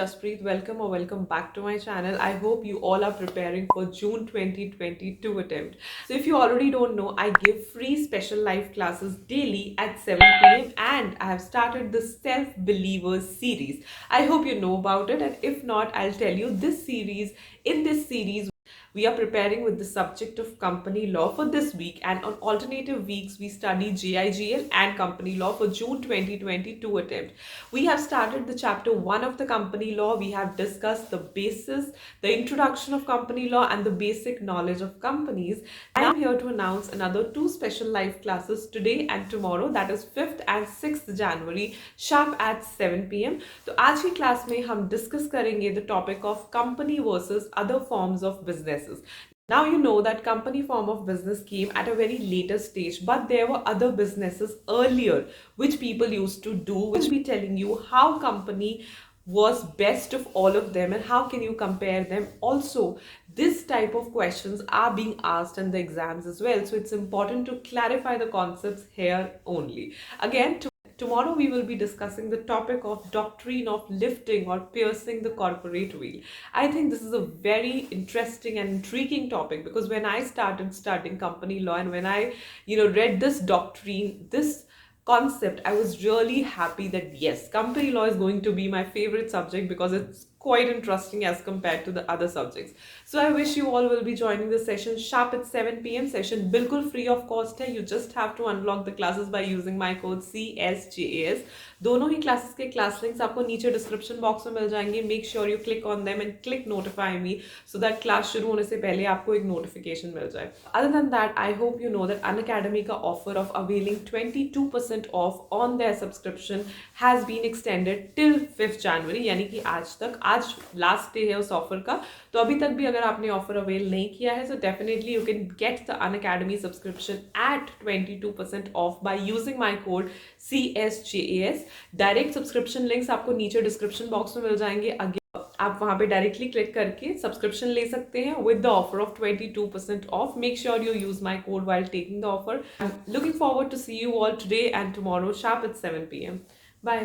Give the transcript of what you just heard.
Jaspreet. Welcome or welcome back to my channel. I hope you all are preparing for June 2022 attempt. So if you already don't know, I give free special live classes daily at 7 p.m. and I have started the Self-Believers series. I hope you know about it, and if not, I'll tell you in this series, we are preparing with the subject of company law for this week, and on alternative weeks we study JIGL and company law for June 2022 attempt. We have started the chapter 1 of the company law. We have discussed the basis, the introduction of company law and the basic knowledge of companies. I am here to announce another 2 special live classes today and tomorrow, that is 5th and 6th January sharp at 7 p.m. तो आज की class में हम discuss करेंगे the topic of company versus other forms of businesses. Now you know that company form of business came at a very later stage, but there were other businesses earlier which people used to do, which will be telling you how company was best of all of them and how can you compare them. Also, this type of questions are being asked in the exams as well, so it's important to clarify the concepts here only. Again, tomorrow we will be discussing the topic of doctrine of lifting or piercing the corporate veil. I think this is a very interesting and intriguing topic, because when I started studying company law and when I read this doctrine, this concept, I was really happy that yes, company law is going to be my favorite subject because it's quite interesting as compared to the other subjects. So I wish you all will be joining the session sharp at 7 p.m. Session bilkul free of cost hai. You just have to unlock the classes by using my code CSJAS. दोनों ही classes के class links आपको नीचे description box में मिल जाएंगे. Make sure you click on them and click notify me so that class शुरू होने से पहले आपको एक नोटिफिकेशन मिल जाए. Other than that, I hope you know that unacademy का offer of availing 22% off on their subscription has been extended till 5th January, यानी कि आज लास्ट डे है उस ऑफर का. तो अभी तक भी अगर आपने ऑफर अवेल नहीं किया है, so definitely you can get the unacademy subscription at 22% off by using my code CSJAS. Direct subscription links आपको नीचे डिस्क्रिप्शन बॉक्स में मिल जाएंगे. आप वहां पे डायरेक्टली क्लिक करके सब्सक्रिप्शन ले सकते हैं with the offer of 22% of. Make sure you use my code while taking the offer. I'm looking forward to see you all today and tomorrow sharp at 7 p.m. Bye.